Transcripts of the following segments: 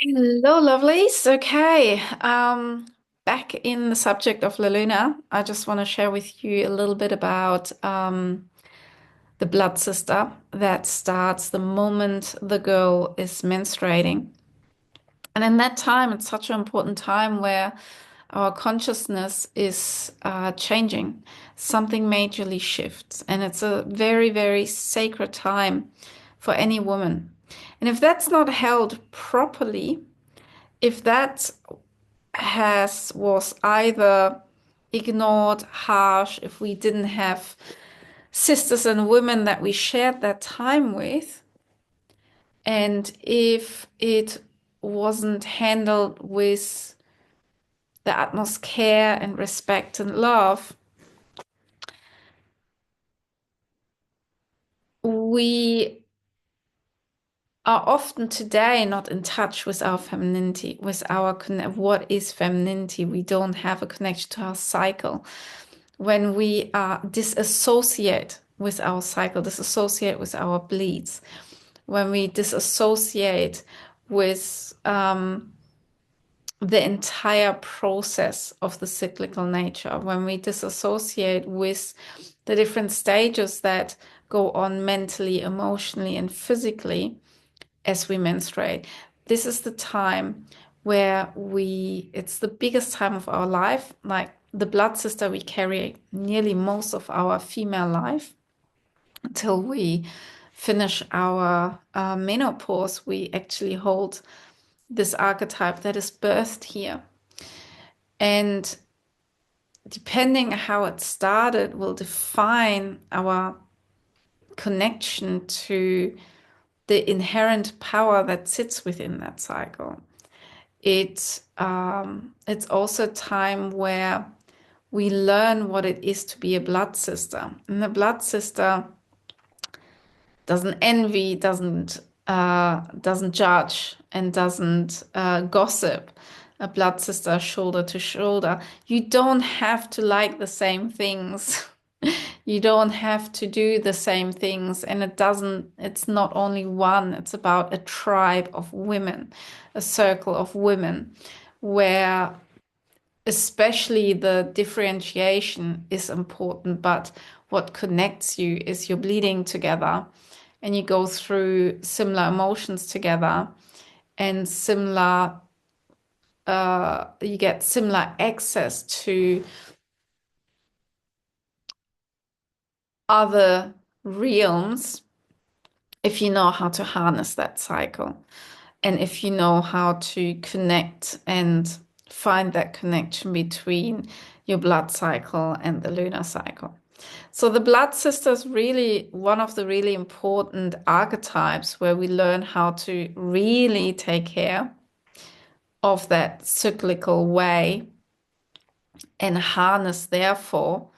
Hello, lovelies. Okay, back in the subject of La Luna, I just want to share with you a little bit about the blood sister that starts the moment the girl is menstruating. And in that time, it's such an important time where our consciousness is changing. Something majorly shifts, and it's a very, very sacred time for any woman. And if that's not held properly, if that has was either ignored, harsh, if we didn't have sisters and women that we shared that time with, and if it wasn't handled with the utmost care and respect and love, we are often today not in touch with our femininity, with our what is femininity. We don't have a connection to our cycle. When we disassociate with our cycle, disassociate with our bleeds, when we disassociate with the entire process of the cyclical nature, when we disassociate with the different stages that go on mentally, emotionally, and physically as we menstruate. This is the time where it's the biggest time of our life. Like the blood sister, we carry nearly most of our female life until we finish our menopause. We actually hold this archetype that is birthed here. And depending how it started will define our connection to the inherent power that sits within that cycle. It's also a time where we learn what it is to be a blood sister. And the blood sister doesn't envy, doesn't judge, and doesn't gossip. A blood sister shoulder to shoulder. You don't have to like the same things. You don't have to do the same things. And it's not only one, it's about a tribe of women, a circle of women, where especially the differentiation is important, but what connects you is you're bleeding together and you go through similar emotions together and you get similar access to other realms if you know how to harness that cycle and if you know how to connect and find that connection between your blood cycle and the lunar cycle. So the blood sister is really one of the really important archetypes where we learn how to really take care of that cyclical way and harness, therefore,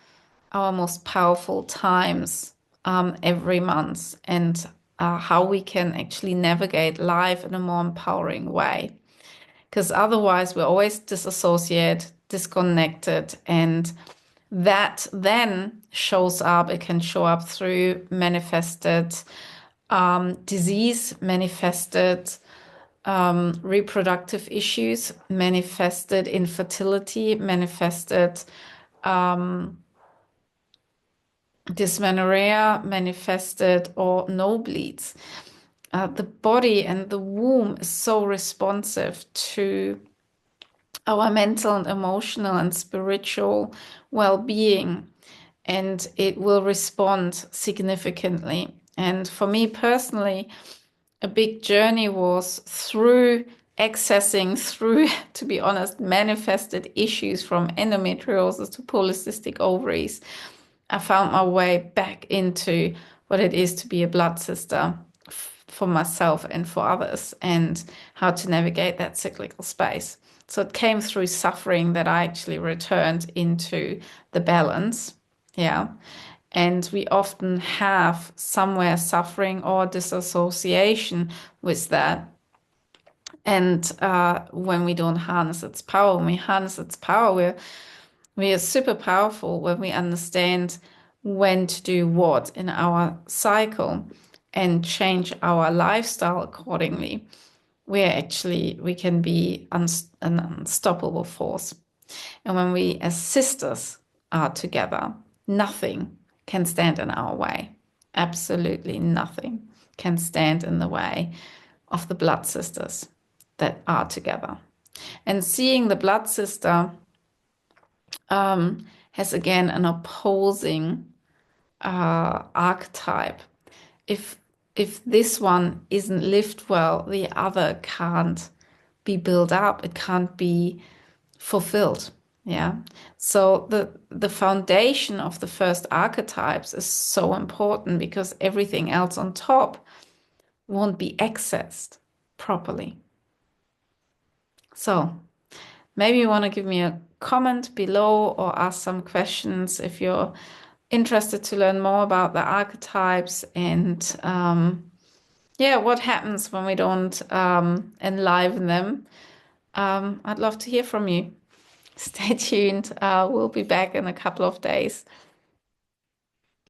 our most powerful times every month and how we can actually navigate life in a more empowering way. Because otherwise, we're always disassociated, disconnected, and that then shows up. It can show up through manifested disease, manifested reproductive issues, manifested infertility, manifested dysmenorrhea, manifested or no bleeds. The body and the womb is so responsive to our mental and emotional and spiritual well-being, and it will respond significantly. And for me personally, a big journey was through accessing through, to be honest, manifested issues from endometriosis to polycystic ovaries. I found my way back into what it is to be a blood sister for myself and for others and how to navigate that cyclical space. So it came through suffering that I actually returned into the balance. Yeah. And we often have somewhere suffering or disassociation with that. And when we don't harness its power, when we harness its power, we are super powerful when we understand when to do what in our cycle and change our lifestyle accordingly. we can be an unstoppable force. And when we as sisters are together, nothing can stand in our way. Absolutely nothing can stand in the way of the blood sisters that are together. And seeing the blood sister has again an opposing archetype. If this one isn't lived well, the other can't be built up. It can't be fulfilled. Yeah. So the foundation of the first archetypes is so important because everything else on top won't be accessed properly. So maybe you want to give me a comment below or ask some questions if you're interested to learn more about the archetypes and yeah, what happens when we don't enliven them. I'd love to hear from you. Stay tuned. We'll be back in a couple of days.